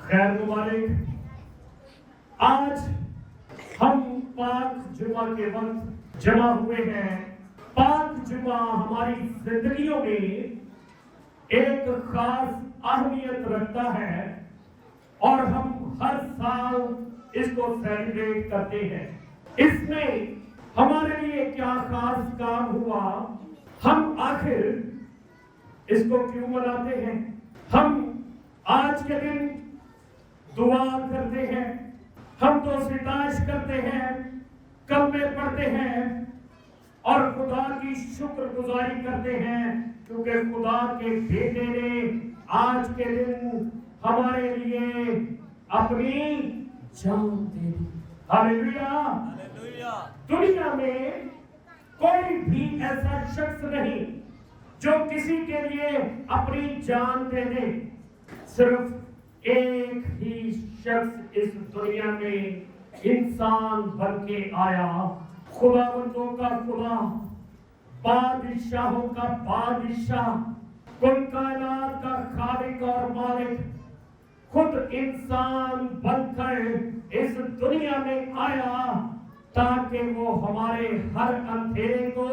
خیر مبارک. آج ہم پاک جمعہ کے وقت جمع ہوئے ہیں. پاک جمعہ ہماری زندگیوں میں ایک خاص اہمیت رکھتا ہے اور ہم ہر سال اس کو سیلیبریٹ کرتے ہیں. اس میں ہمارے لیے کیا خاص کام ہوا؟ ہم آخر اس کو کیوں مناتے ہیں؟ ہم آج کے دن دعا کرتے ہیں، ہم تو ستائش کرتے ہیں، کلمے پڑھتے ہیں اور خدا کی شکر گزاری کرتے ہیں کیونکہ خدا کے بیٹے نے آج کے دن ہمارے لیے اپنی جان دے دی. ہاللیلویا. دنیا میں کوئی بھی ایسا شخص نہیں جو کسی کے لیے اپنی جان دے دے. صرف ایک ہی شخص اس دنیا میں انسان بن کے آیا، خداوندوں کا خدا، بادشاہوں کا بادشاہ، کل کائنات کا خالق اور مالک خود انسان بن کر اس دنیا میں آیا تاکہ وہ ہمارے ہر اندھیرے کو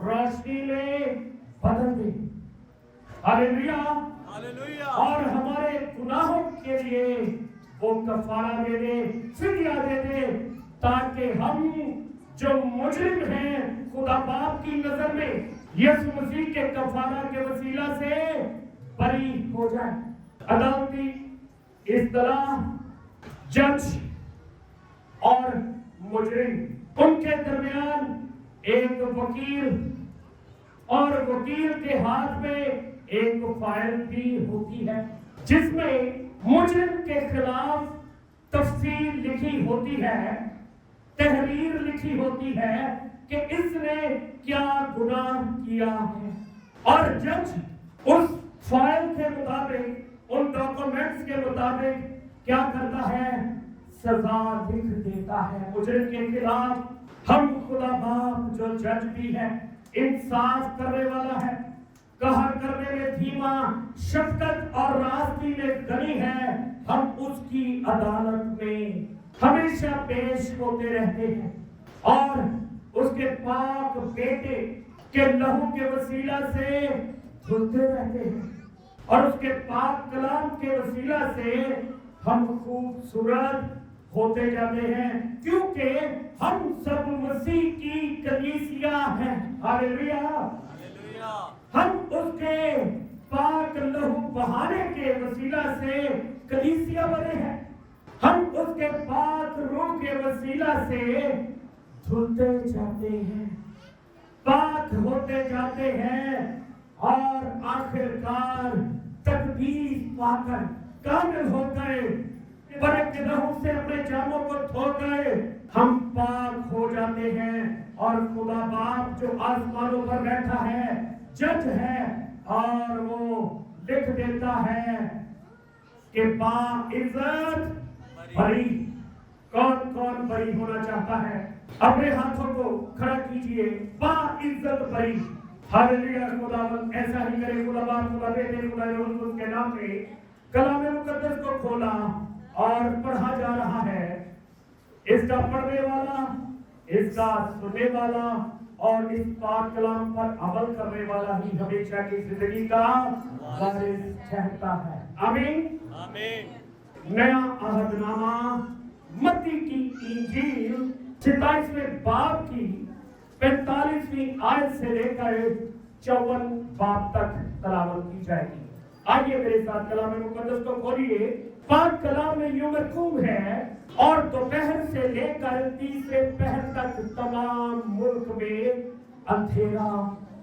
روشنی میں بدل دے. ہاللیلویا. اور ہمارے گناہوں کے لیے وہ کفارہ دے دے، فدیہ دے دے تاکہ ہم جو مجرم ہیں خدا باپ کی نظر میں یسوع مسیح کے کفارہ کے وسیلہ سے بری ہو جائے. عدالتی اصطلاح جج اور مجرم، ان کے درمیان ایک وکیل اور وکیل کے ہاتھ میں ایک فائل بھی ہوتی ہے جس میں مجرم کے خلاف تفصیل لکھی ہوتی ہے، تحریر لکھی ہوتی ہے کہ اس نے کیا گناہ کیا ہے، اور جج اس فائل کے مطابق، ان ڈاکومنٹس کے مطابق کیا کرتا ہے؟ سزا لکھ دیتا ہے مجرم کے خلاف. ہم خدا باپ جو جج بھی ہے، انصاف کرنے والا ہے، قہر کرنے میں دھیما، شفقت اور راستی میں غنی ہے، ہم اس کی عدالت میں ہمیشہ پیش ہوتے رہتے ہیں اور اس کے پاک بیٹے کے لہو کے وسیلہ سے دھلتے رہتے ہیں اور اس کے پاک کلام کے وسیلہ سے ہم خوبصورت ہوتے جاتے ہیں کیونکہ ہم سب مسیح کی کلیسیا ہیں. ہاللیلویا. ہم اس کے پاک لہو بہانے کے وسیلہ سے کلیسیا بنے ہیں، ہم اس کے پاک روح کے وسیلہ سے دھلتے جاتے ہیں، پاک ہوتے جاتے ہیں اور آخرکار تقدیس پا کر کامل ہو گئے، برک لہو سے اپنے جاموں کو دھو گئے، ہم پاک ہو جاتے ہیں اور خدا باپ جو آسمانوں پر بیٹھا ہے، جج ہے، اور وہ لکھ دیتا ہے کہ باعزت بری. کون کون بری ہونا چاہتا ہے؟ اپنے ہاتھوں کو کھڑا کیجئے. باعزت بری. ہاللیلویا. خداوند ایسا ہی کرے. خدا باپ، خدا بیٹے، خدا روح القدس کے نام سے کلام مقدس کو کھولا اور پڑھا جا رہا ہے. اس کا پڑھنے والا، اس کا سننے والا اور اس پاک کلام پر عمل کرنے والا ہی ہمیشہ کی زندگی کا وارث ٹھہرتا ہے. آمین. نیا عہد نامہ متی کی انجیل 27ویں باب کی 45ویں آیت سے لے کر 54 باب تک تلاوت کی جائے گی. آئیے میرے ساتھ کلام مقدس کو کھولیے. پاک کلام میں یوں مرقوم ہے، اور دوپہر سے لے کر تیسرے پہر تک تمام ملک میں اندھیرا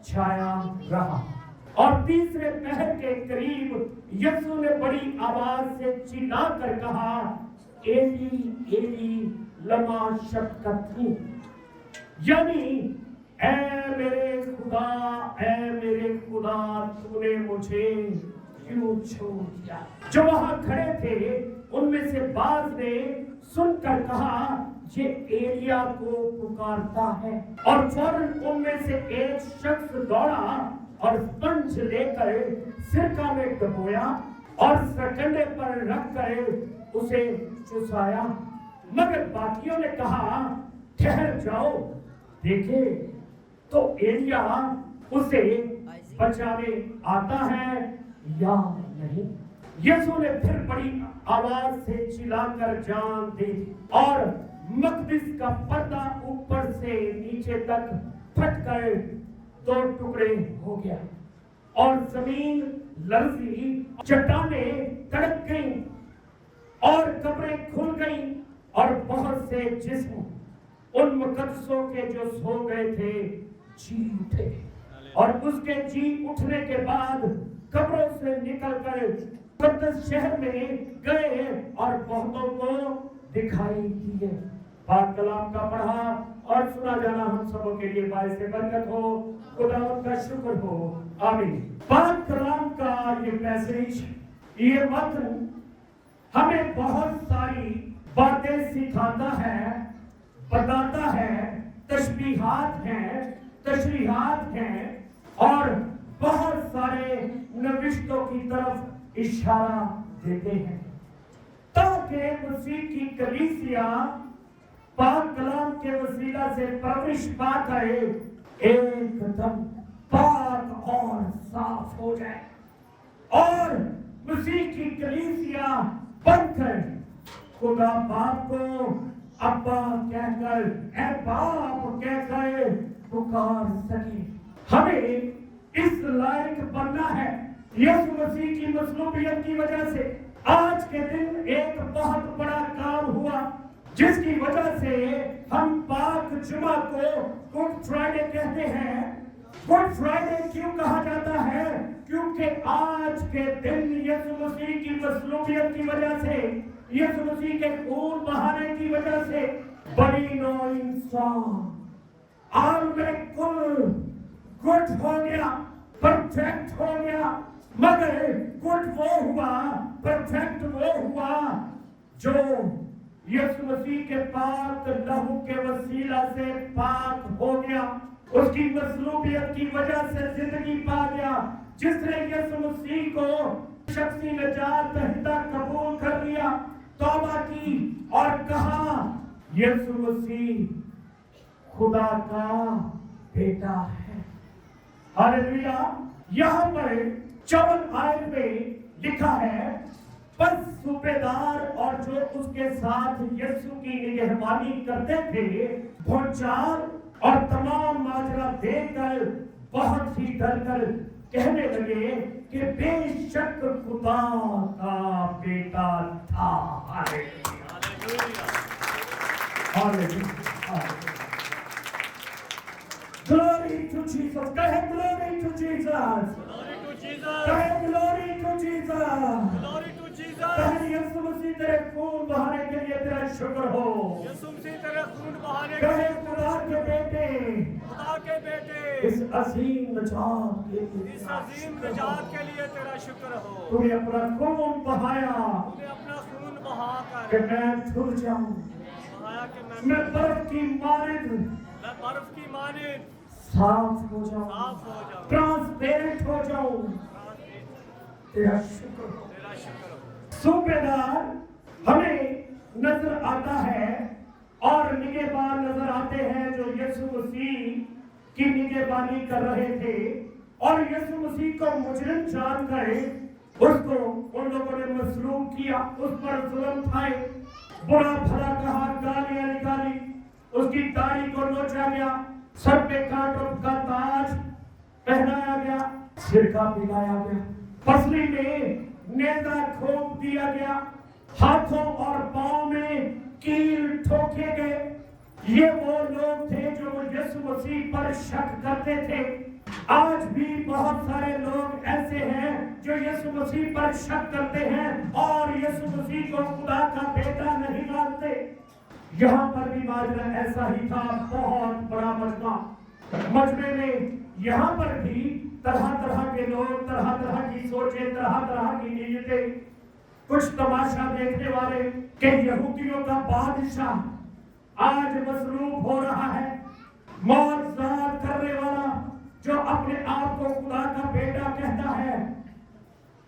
چھایا رہا، اور تیسرے پہر کے قریب یسوع نے بڑی آواز سے چلا کر کہا، ایلی ایلی لما شبقتنی، یعنی اے میرے خدا تو نے مجھے کیوں چھوڑ دیا. جو وہاں کھڑے تھے ان میں سے بعض نے سن کر کہا، یہ ایلیا کو پکارتا ہے، اور فوراً ان میں سے ایک شخص دوڑا اور اسپنج لے کر سرکہ میں ڈبویا اور سکنڈے پر رکھ کر اسے چسایا، مگر باقیوں نے کہا ٹھہر جاؤ، دیکھے تو ایلیا اسے بچانے آتا ہے یا نہیں۔ یسوع نے پھر بڑی آواز سے چلا کر جان دی اور مقدس کا پردہ اوپر سے نیچے تک پھٹ کر 2 ٹکڑے ہو گیا اور زمین لرزی، چٹانیں تڑپ گئیں اور قبریں کھل گئیں اور بہت سے جسم ان مقدسوں کے جو سو گئے تھے جی اٹھے، اور اس کے جی اٹھنے کے بعد قبروں سے نکل کر مقدس شہر میں گئے اور بہتوں کو دکھائی دیے۔ پاک کلام کا پڑھا اور سنا جانا ہم سبوں کے لیے باعث برکت ہو، خداوند کا شکر ہو، آمین۔ پاک کلام کا یہ میسج، یہ متن ہمیں بہت ساری باتیں سکھاتا ہے، بتاتا ہے، تشبیہات ہیں، تشریحات ہیں اور بہت سارے نوشتوں کی طرف اشارہ دیتے ہیں تاکہ مسیح کی کلیسیا پاک کلام کے وسیلہ سے پرورش پا کر ایک دم پاک اور صاف ہو جائے اور مسیح کی کلیسیا بن کر خدا باپ کو ابا کہہ کر، اے باپ کہہ کر پکار سکے۔ ہمیں اس لائق بننا ہے۔ یسوع مسیح کی مصلوبیت کی وجہ سے آج کے دن ایک بہت بڑا کام ہوا جس کی وجہ سے ہم پاک جمعہ کو گڈ فرائیڈے کہتے ہیں۔ گڈ فرائیڈے کیوں کہا جاتا ہے؟ کیونکہ آج کے دن یسوع مسیح کی مصلوبیت کی وجہ سے، یسوع مسیح کے خون بہانے کی وجہ سے بنی نوع انسان عالم کل گڈ ہو گیا، پرفیکٹ ہو گیا، مگر گڈ وہ ہوا، پرفیکٹ وہ ہوا جو یسوع مسیح کے پاک لہو کے وسیلہ سے پاک ہو گیا، اس کی مصلوبیت کی وجہ سے زندگی پا گیا، جس نے یسوع مسیح کو شخصی نجات دہندہ قبول کر لیا، توبہ کی اور کہا یسوع مسیح خدا کا بیٹا ہے۔ ہاللیلویا۔ یہاں پر 54 آیت میں لکھا ہے، بس صوبیدار اور جو اس کے ساتھ یسوع کی نگہبانی کرتے تھے بھونچال اور تمام ماجرا دیکھ کر بہت ہی ڈر کر کہنے لگے کہ بے شک خدا کا بیٹا تھا۔ Glory to Jesus. کہے glory to Jesus. کہے glory to Jesus. کہے یسوع مسیح تیرے خون بہانے کے لیے تیرا شکر ہو۔ یسوع مسیح تیرے خون بہانے کے لیے خدا کے بیٹے اس عظیم نجات کے لیے تیرا شکر ہو۔ تو نے اپنا خون بہایا کہ میں دھل جاؤں، میں برف کی مانند صاف ہو جاؤں، ٹرانسپیرنٹ ہو جاؤں۔ تیرا شکر ہو۔ صوبیدار ہمیں نظر آتا ہے اور نگہبان نظر آتے ہیں جو یسوع مسیح کی نگہبانی کر رہے تھے، اور یسوع مسیح کو مجرم جان کر اس کو ان لوگوں نے مصلوب کیا، اس پر ظلم کھائے، برا بھلا کہا، گالیاں نکالی، اس کی داڑھی کو نوچا گیا، سر پہ کانٹوں کا تاج پہنایا گیا، سرکہ پلایا گیا، پسلی میں نیزہ کھوپ دیا گیا، ہاتھوں اور پاؤں میں کیل ٹھوکے گئے۔ یہ وہ لوگ تھے جو یسوع مسیح پر شک کرتے تھے۔ آج بھی بہت سارے لوگ ایسے ہیں جو یسوع مسیح پر شک کرتے ہیں اور یسوع مسیح کو خدا کا بیٹا نہیں مانتے۔ یہاں پر بھی ماجرا ایسا ہی تھا، بہت بڑا مجمع میں یہاں پر بھی طرح طرح کے لوگ، طرح طرح کی سوچیں، طرح طرح کی نیتیں، کچھ تماشا دیکھنے والے کہ یہودیوں کا بادشاہ آج مصلوب ہو رہا ہے، معجزات کرنے والا جو اپنے آپ کو خدا کا بیٹا کہتا ہے،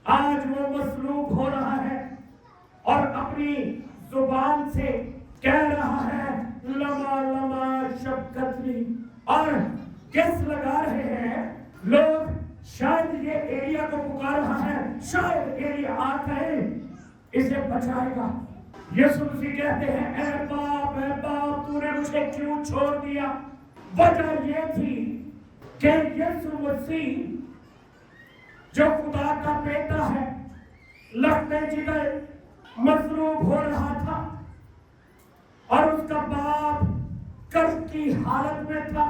آج وہ مصلوب ہو رہا ہے اور اپنی زبان سے کہہ رہا ہے لما لما شبکتنی، اور کس لگا رہے ہیں لوگ، شاید یہ ایلیا کو پکار رہا ہے، شاید ایلیا آ کر اسے بچائے گا۔ یسوع مسیح کہتے ہیں اے باپ تو نے مجھے کیوں چھوڑ دیا؟ وجہ یہ تھی کہ یسوع مسیح جو خدا کا بیٹا ہے لگتے جگر مصلوب ہو رہا تھا اور اس کا باپ قرض کی حالت میں تھا،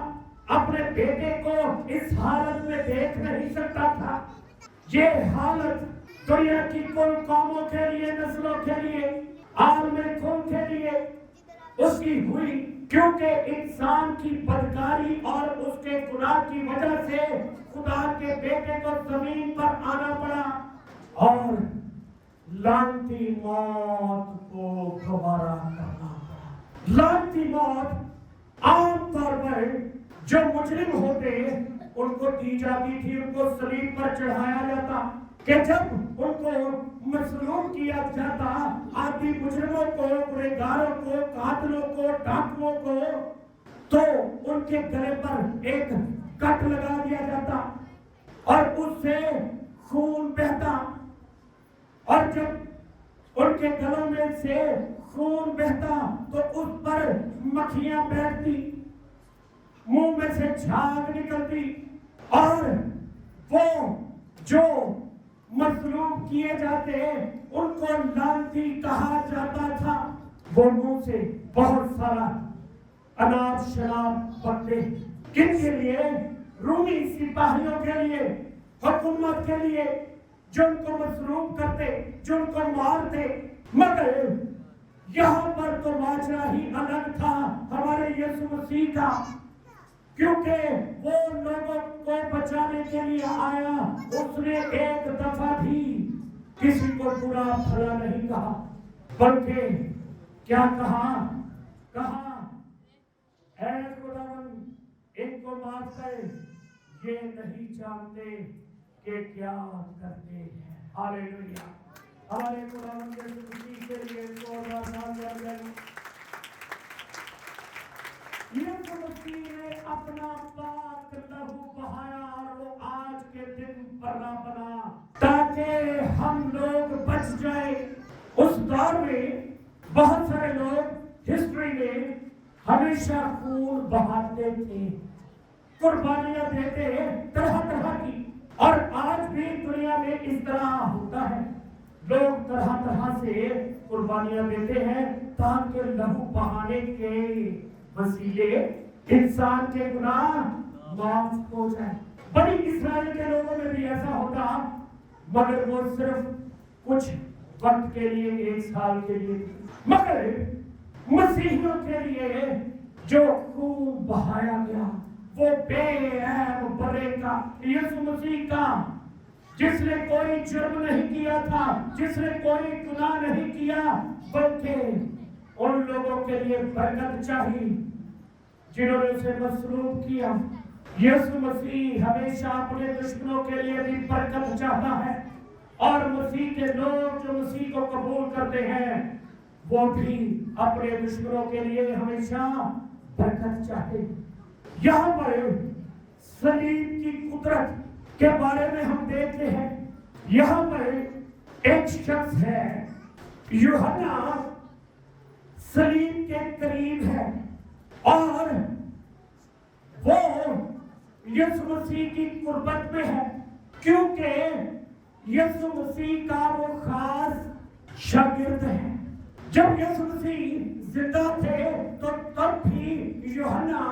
اپنے بیٹے کو اس حالت میں دیکھ نہیں سکتا تھا۔ یہ حالت دنیا کی کل قوموں کے لیے، نسلوں کے لیے، عالم کل کے لیے اس کی ہوئی، کیونکہ انسان کی بدکاری اور اس کے گناہ کی وجہ سے خدا کے بیٹے کو زمین پر آنا پڑا اور لعنتی موت کو گوارا کرنا پڑا۔ لعنتی موت عام طور پر جو مجرم ہوتے ان کو دی جاتی تھی، ان کو صلیب پر چڑھایا جاتا کہ جب ان کو مصلوب کیا جاتا، آدھی مجرموں کو، گنہگاروں کو، قاتلوں کو، ڈاکوؤں کو، تو ان کے گلے پر ایک کٹ لگا دیا جاتا اور اس سے خون بہتا، اور جب ان کے گلوں میں سے خون بہتا تو اس پر مکھیاں بیٹھتی، منہ میں سے جھاگ نکلتی، اور وہ جو مصلوب کیے جاتے ان کو لعنتی کہا جاتا تھا۔ وہ منہ سے بہت سارا اناج شراب بکتے، کن کے لیے؟ رومی سپاہیوں کے لیے، حکومت کے لیے، جو ان کو مصلوب کرتے، جو ان کو مارتے۔ مگر یہاں پر تو ماجرا ہی الگ تھا ہمارے یسوع مسیح کا، کیونکہ وہ لوگوں کو بچانے کے لیے آیا۔ اس نے ایک دفعہ بھی کسی کو برا بھلا نہیں کہا، بلکہ کیا کہا؟ اے خداوند ان کو معاف کر، یہ نہیں جانتے کہ کیا کرتے ہیں۔ ہاللیلویا۔ ہمارے خداوند یسوع مسیح کے لیے یسوع مسیح نے اپنا پاک لہو بہایا اور وہ آج کے دن بنا تاکہ ہم لوگ بچ جائیں۔ اس دور میں بہت سارے لوگ ہسٹری میں ہمیشہ خون بہاتے تھے، قربانیاں دیتے طرح طرح کی، اور آج بھی دنیا میں اس طرح ہوتا ہے، لوگ طرح طرح سے قربانیاں دیتے ہیں تاکہ لہو بہانے کے وسیلے انسان کے گناہ معاف ہو جائے۔ بنی اسرائیل کے لوگوں میں بھی ایسا ہوتا، مگر وہ صرف کچھ وقت کے لیے، 1 سال کے لیے، مگر مسیحیوں کے لیے جو خون بہایا گیا وہ بے عیب برے کا، یسوع مسیح کا، جس نے کوئی جرم نہیں کیا تھا، جس نے کوئی گناہ نہیں کیا، بلکہ ان لوگوں کے لیے برکت چاہیے جنہوں نے اسے مصلوب کیا۔ یسوع مسیح ہمیشہ اپنے دشمنوں کے لیے بھی برکت چاہتا ہے، اور مسیح کے لوگ جو مسیح کو قبول کرتے ہیں وہ بھی اپنے دشمنوں کے لیے ہمیشہ برکت چاہتے ہیں۔ یہاں پر صلیب کی قدرت کے بارے میں ہم دیکھتے ہیں، یہاں پر ایک شخص ہے یوحنا، صلیب کے قریب ہے اور وہ یسوع مسیح کی قربت میں ہے، کیونکہ یسوع مسیح کا وہ خاص شاگرد ہے۔ جب یسوع مسیح زندہ تھے تو تب بھی یوحنا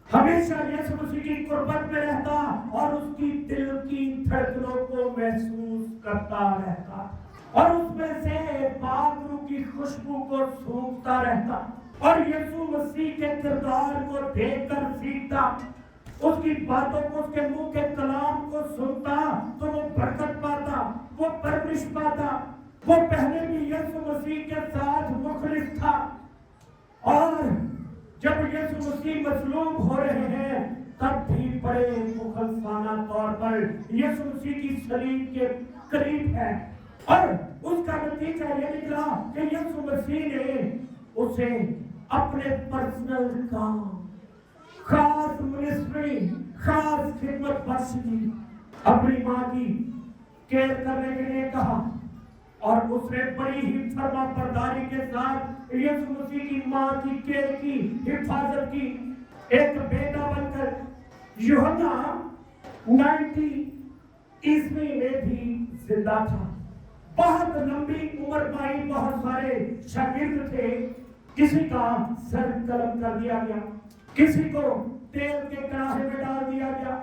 ہمیشہ یسوع مسیح کی قربت میں رہتا اور اس کی دل کی دھڑکنوں کو محسوس کرتا رہتا، اور اس میں سے پاک روح کی خوشبو کو سونگھتا رہتا، اور یسوع مسیح کے کردار کو دیکھ کر سیکھتا، اس کی باتوں کو، اس کے منہ کے کلام کو سنتا تو وہ برکت پاتا، وہ پرورش پاتا۔ وہ پہلے بھی یسوع مسیح کے ساتھ مخلص تھا، اور جب یسوع مسیح مصلوب ہو رہے ہیں تب بھی بڑے مخلصانہ طور پر یسوع مسیح کی صلیب کے قریب ہے، اور اس کا نتیجہ یہ نکلا کہ یسوع مسیح نے اسے اپنے پرسنل کام، خاص منسٹری، خاص خدمت بخش کی، اپنی ماں کی کیئر کرنے کے لیے کہا، اور اس نے بڑی ہی فرما برداری کے ساتھ یسوع مسیح کی ماں کی کیئر کی، حفاظت کی۔ ایک بیٹا بن کر یوحنا 90 عیسوی میں بھی زندہ تھا، بہت لمبی عمر پائی، بہت سارے شاگرد تھے، کسی کا سر قلم کر دیا گیا، کسی کو تیل کے کڑاہے میں ڈال دیا گیا،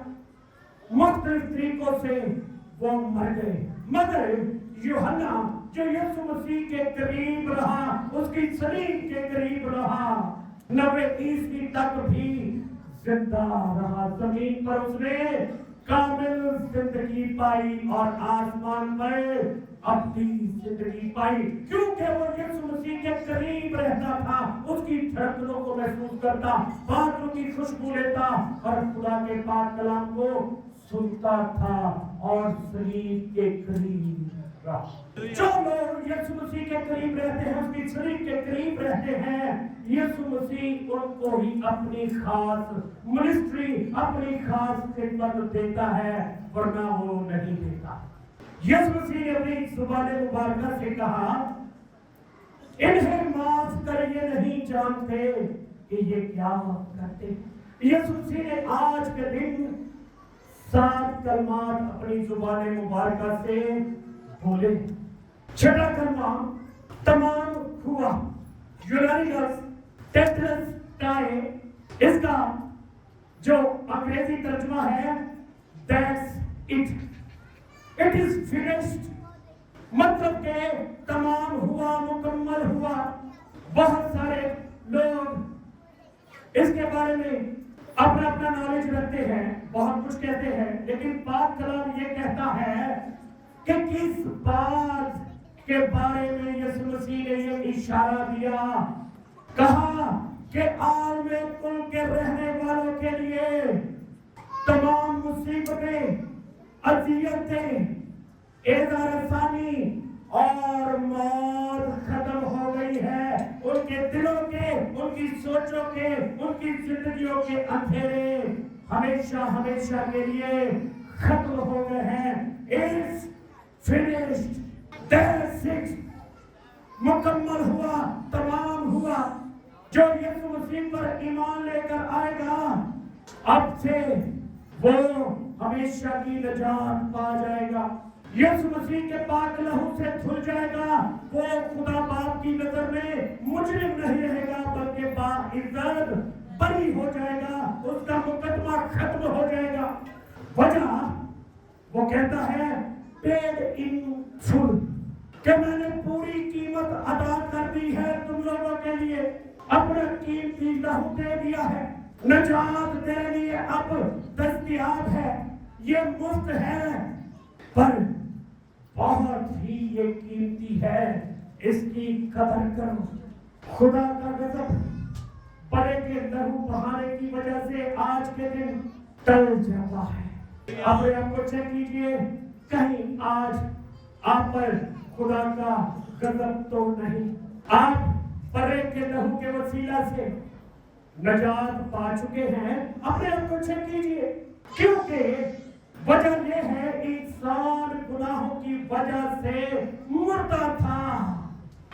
مختلف طریقوں سے وہ مر گئے، مگر یوحنا جو یسوع مسیح کے قریب رہا، اس کی صلیب کے قریب رہا، 90 عیسوی تک بھی زندہ رہا، زمین پر اس نے کامل زندگی پائی اور آسمان پر اپنی زندگی پائی، کیونکہ وہ یسوع مسیح کے قریب رہتا تھا، اس کی دھڑکنوں کو محسوس کرتا، باتوں کی خوشبو لیتا اور خدا کے پاک کلام کو سنتا تھا اور صلیب کے قریب رہا۔ جو لوگ یسوع مسیح کے قریب رہتے ہیں، اس کی صلیب کے قریب رہتے ہیں، یسوع مسیح ان کو ہی اپنی خاص منسٹری، اپنی خاص خدمت دیتا ہے، ورنہ وہ نہیں دیتا۔ یسوع مسیح نے اپنی زبان مبارکہ سے کہا، انہیں معاف کر، یہ نہیں جانتے کہ یہ کیا کرتے۔ یسوع مسیح نے آج کے دن 7 کلمات اپنی زبان مبارکہ سے بولے۔ چھٹا کلمہ تمام ہوا، یونانی لفظ ٹیٹلس ٹائے، اس کا جو انگریزی ترجمہ ہے that's it is finished، مطلب کہ تمام ہوا، مکمل ہوا۔ بہت سارے لوگ اس کے بارے میں اپنا اپنا نالج رکھتے ہیں، بہت کچھ کہتے ہیں، لیکن پاک کلام یہ کہتا ہے کہ کس بات کے بارے میں یسوع مسیح نے یہ اشارہ دیا، کہا کہ عالم کل کے رہنے والوں کے لیے تمام مصیبتیں، اذیتیں، ایذا رسانی اور موت ختم ہو گئی ہے، ان کے دلوں کے، ان کی سوچوں کے، ان کی زندگیوں کے اندھیرے ہمیشہ ہمیشہ کے لیے ختم ہو گئے ہیں۔ It's finished، that's it، مکمل ہوا، تمام ہوا۔ جو یسوع مسیح پر ایمان لے کر آئے گا، اب سے وہ ہمیشہ کی نجات پا جائے گا، یسوع مسیح کے پاک لہو سے دھل جائے گا، وہ خدا باپ کی نظر میں مجرم نہیں رہے گا، بلکہ باعزت بری ہو جائے گا، اس کا مقدمہ ختم ہو جائے گا۔ وجہ وہ کہتا ہے paid in full، کہ میں نے پوری قیمت ادا کر دی ہے تم لوگوں کے لیے، اپنا قیمتی لہو دے دیا ہے، نجات تیرے لیے اب دستیاب ہے، یہ مفت ہے، پر بہت ہی یہ قیمتی ہے، اس کی قدر کرو۔ خدا کا غضب بڑے کے لہو بہانے کی وجہ سے آج کے دن ٹل جاتا ہے۔ اپنے آپ کو چیک کیجئے، کہیں آج آپ پر خدا کا غضب تو نہیں؟ آپ پرے کے لہو کے وسیلہ سے نجات پا چکے ہیں؟ اپنے آپ کو چیک کیجئے، کیونکہ وجہ یہ ہے انسان گناہوں کی وجہ سے مردہ تھا،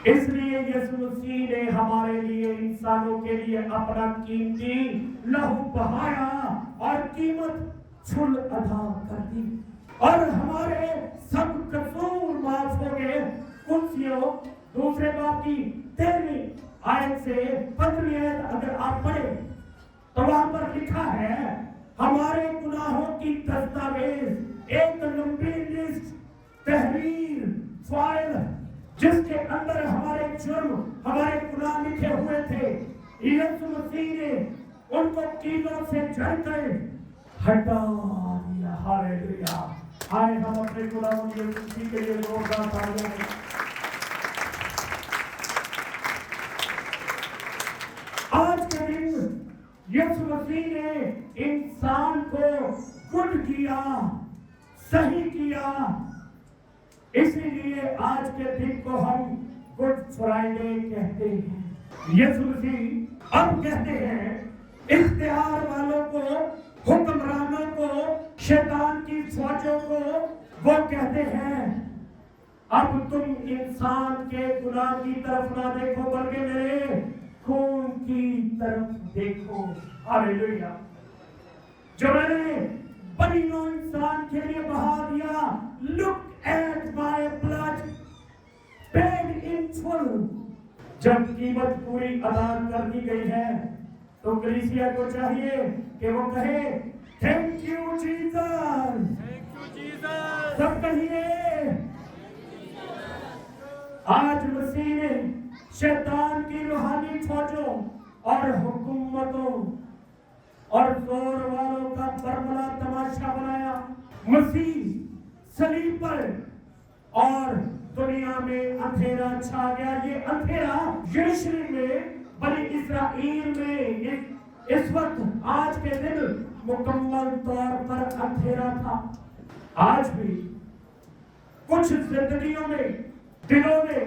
اس لیے یسوع مسیح نے ہمارے لیے، انسانوں کے لیے اپنا قیمتی لہو بہایا اور قیمت فل ادا کر دی، اور ہمارے سب قصور معاف ہو گئے۔ کلسیوں دوسرے باب کی 13 آیت سے 15 آیت اگر آپ پڑھیں تو وہاں پر لکھا ہے، ہمارے گناہوں کی دستاویز، ایک لمبی لسٹ، تحریر، فائل، جس کے اندر ہمارے جرم، ہمارے گناہ لکھے ہوئے تھے، یسوع مسیح نے ان کو کیلوں سے جڑ کر ہٹا دیا۔ ہاللیلویا! آئے ہم اپنے گناہوں یسوع مسیح کے لیے زوردار تالیاں دیں۔ آج کے دن یسوع مسیح نے انسان کو گڈ کیا، صحیح کیا، لیے آج کے دن کو ہم گڈ فرائیڈے کہتے ہیں۔ یسوع مسیح اب کہتے ہیں اختیار والوں کو، حکمرانوں کو، شیطان کی فوجوں کو، وہ کہتے ہیں اب تم انسان کے گناہ کی طرف نہ دیکھو بلکہ میرے خون کی طرف دیکھو۔ ہاللیلویہ۔ جو میں نے بنی نوع انسان کے لیے بہا دیا، look at my blood paid in full۔ جب قیمت پوری ادا کر دی گئی ہے تو کلیسیا کو چاہیے کہ وہ کہے تھینک یو جیسس، سب کہیے۔ آج مسیح نے شیطان کی روحانی فوجوں اور حکومتوں اور زور والوں کا برملا تماشا بنایا۔ مسیح صلیب پر اور دنیا میں اندھیرا چھا گیا۔ یہ اندھیرا یروشلم میں، بنی اسرائیل میں اس وقت آج کے دن مکمل طور پر اندھیرا تھا۔ آج بھی کچھ زندگیوں میں، دلوں میں،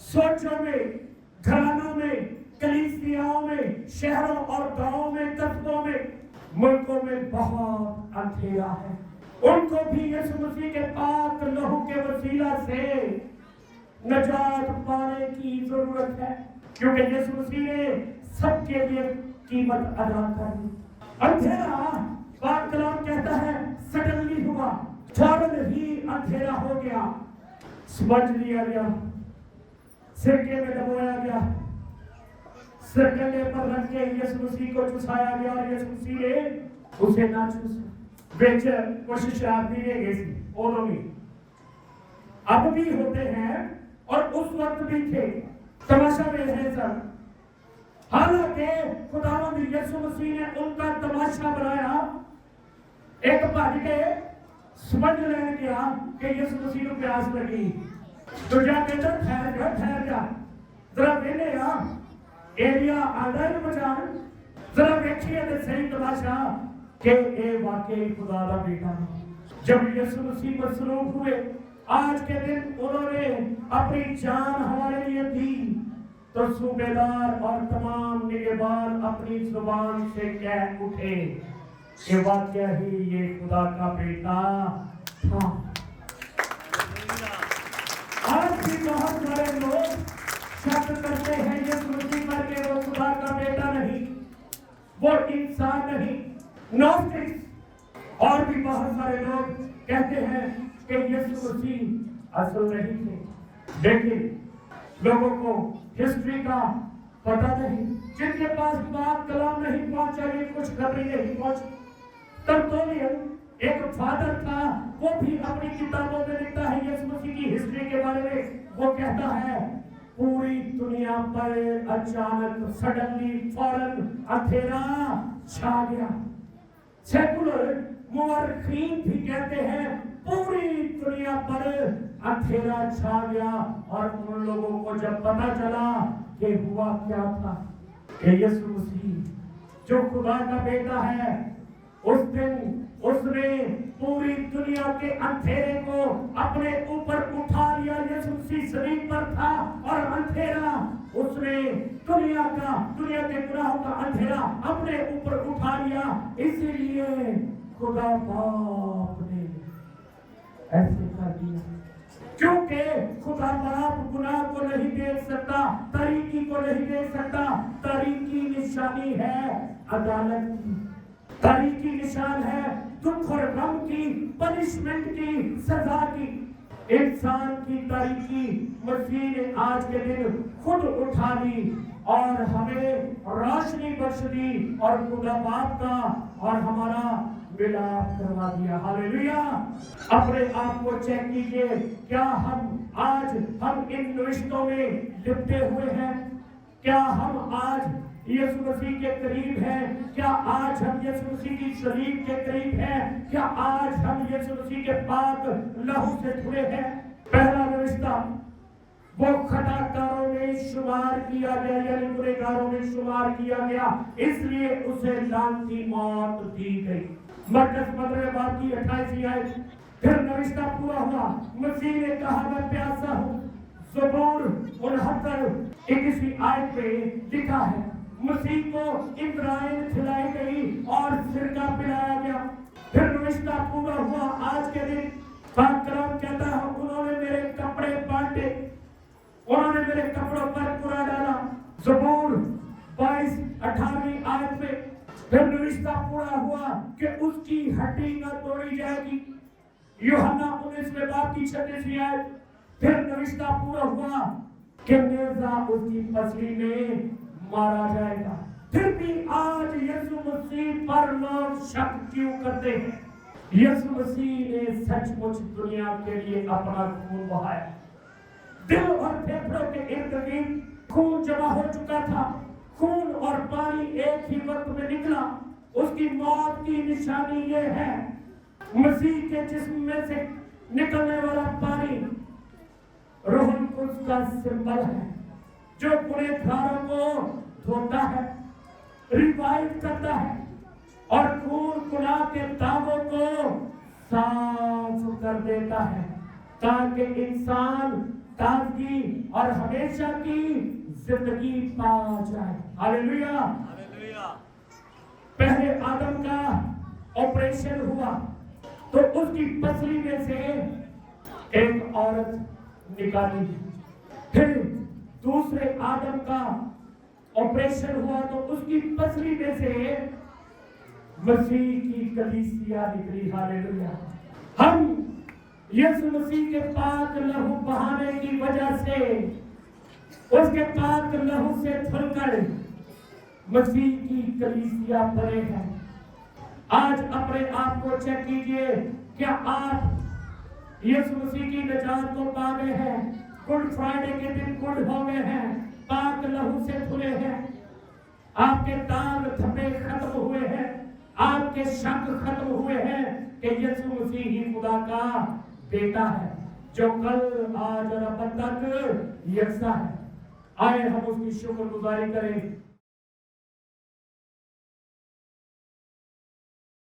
سوچوں میں، گھرانوں میں، کلیسیاؤں میں، شہروں اور گاؤں میں، قصبوں میں، ملکوں میں بہت اندھیرا ہے۔ ان کو بھی یسوع مسیح کے پاک لہو کے وسیلہ سے نجات پانے کی ضرورت ہے، کیونکہ یسوع مسیح نے سب کے لیے قیمت ادا کر دی۔ اندھیرا پاک کلام کہتا ہے سڈنلی ہوا، فوراً ہی اندھیرا ہو گیا، سمجھ لیا گیا، سرکے میں ڈبویا گیا، سرکلے پر رکھ کے یسوع مسیح کو چسایا گیا اور یسوع مسیح نے اسے نہ چوسا۔ بیچ کوشش آپ بھی لے گئے سی اور بھی اب بھی ہوتے ہیں اور اس وقت بھی تھے۔ تماشا میں ہے سر، حالانکہ خداوند یسوع مسیح نے ان کا تماشا بنایا۔ ایک بھاگ کے سمجھ لے گیا کہ یسوع مسیح کو پیاس لگی، تو جا کے ٹھہر جا ذرا ویلے آ ایریا آدھا بچان، ذرا دیکھیے تو صحیح تماشا کہ اے واقعی خدا کا بیٹا۔ جب یسوع مسیح مصلوب ہوئے، آج کے دن انہوں نے اپنی جان ہمارے لیے دی، تو صوبیدار اور تمام نگہبان اپنی زبان سے کہہ اٹھے کہ واقعی ہی یہ خدا کا بیٹا تھا۔ آج بھی بہت سارے لوگ شک کرتے ہیں یسوع مسیح پر کہ وہ خدا کا بیٹا نہیں، وہ انسان نہیں۔ نوسٹکس اور بھی بہت سارے لوگ کہتے ہیں کہ یسوع مسیح اصل نہیں تھے، لیکن لوگوں کو ہسٹری کا پتہ نہیں، جن کے پاس پاک کلام نہیں پہنچا، یہ کچھ خبری نہیں پہنچی۔ ترتولین ایک فادر تھا، وہ بھی اپنی کتابوں میں لکھتا ہے یسوع مسیح کی ہسٹری کے بارے میں۔ وہ کہتا ہے پوری دنیا پر اچانک سڈنلی فوراً اندھیرا چھا گیا۔ سیکولر مورخین بھی کہتے ہیں پوری دنیا پر اندھیرا چھا گیا، اور ان لوگوں کو جب پتا چلا کہ ہوا کیا تھا کہ یسوع مسیح جو خدا کا بیٹا ہے، اس دن اس نے پوری دنیا کے اندھیرے کو اپنے اوپر اٹھا لیا۔ یسوع مسیح صلیب پر تھا اور اندھیرا اس نے دنیا کے گناہوں کا اندھیرا اپنے اوپر اٹھا لیا۔ اسی لیے خدا باپ نے ایسے کر دیا، کیونکہ خدا باپ گناہ کو نہیں دیکھ سکتا، تاریکی کو نہیں دیکھ سکتا۔ تاریکی نشانی ہے عدالت کی، تاریکی نشان ہے دکھ اور غم کی، پنشمنٹ کی، سزا کی۔ انسان کی تاریکی مسیح نے آج کے دن خود اٹھا لی اور ہمیں روشنی بخش دی، اور خدا باپ کا اور ہمارا ملاپ کروا دیا۔ ہاللیلویہ۔ اپنے آپ کو چیک کیجئے، کیا ہم ان نوشتوں میں لپٹے ہوئے ہیں؟ کیا ہم آج یسوع مسیح کے قریب ہیں؟ کیا آج ہم یسوع مسیح کی صلیب کے قریب ہیں؟ کیا آج ہم یسوع مسیح کے پاک لہو سے جڑے ہیں؟ پہلا نوشتہ وہ خطا کاروں میں شمار کیا گیا، یعنی گنہگاروں میں شمار کیا گیا، اس لیے اسے لعنتی موت دی گئی۔ مرکز 15 باب کی 28 آیت، پھر نوشتہ پورا ہوا، مسیح نے کہا میں پیاسا ہوں۔ زبور 69 آیت پہ لکھا ہے مسیح کو اندرائن کھلائی گئی اور سرکہ پلایا گیا۔ پھر نوشتہ پورا ہوا، آج کے دن پاک کلام کہتا ہے انہوں نے میرے کپڑے بانٹے، انہوں نے میرے کپڑوں پر پورا ڈالا۔ زبور 22-18 آیت میں پھر نوشتہ پورا ہوا کہ اس کی ہڈی نہ توڑی جائے گی۔ یوحنا 19 باب کی 36 آیت پھر نوشتہ پورا ہوا کہ نیزہ اس کی پسلی میں مارا جائے گا۔ پھر بھی آج یسوع مسیح پر لوگ شک کیوں کرتے ہیں؟ یسوع مسیح نے سچ مچ دنیا کے لیے اپنا خون بہایا۔ دل اور پھیپھڑوں کے ارد گرد خون جمع ہو چکا تھا، خون اور پانی ایک ہی وقت میں نکلا۔ اس کی موت کی نشانی یہ ہے، مسیح کے جسم میں سے نکلنے والا پانی روح القدس کا سمبل ہے جو گنہگاروں کو دھوتا ہے، ریوائو کرتا ہے اور خون گناہ کے داغوں کو صاف کر دیتا ہے تاکہ انسان تازگی اور ہمیشہ کی زندگی پا جائے۔ ہاللیلویا۔ پہلے آدم کا آپریشن ہوا تو اس کی پسلی میں سے ایک عورت نکالی، پھر دوسرے آدم کا آپریشن ہوا تو اس کی پسلی میں سے مسیح کی کلیسیا نکلی۔ ہاللیلویا۔ ہم یسوع مسیح کے پاک لہو بہانے کی وجہ سے، اس کے پاک لہو سے دھل کر مسیح کی کلیسیا بنے ہیں۔ آج اپنے آپ کو چیک کیجئے، کیا آپ یسوع مسیح کی نجات کو پا گئے ہیں؟ گڈ فرائیڈے کے دن گڈ ہو گئے ہیں، پاک لہو سے دھلے ہیں، آپ کے داغ دھبے ختم ہوئے ہیں، آپ کے شک ختم ہوئے ہیں کہ یسوع مسیح ہی خدا کا بیٹا ہے جو کل آج اور اب تک یکساں ہے۔ آئے ہم اس کی شکر گزاری کریں۔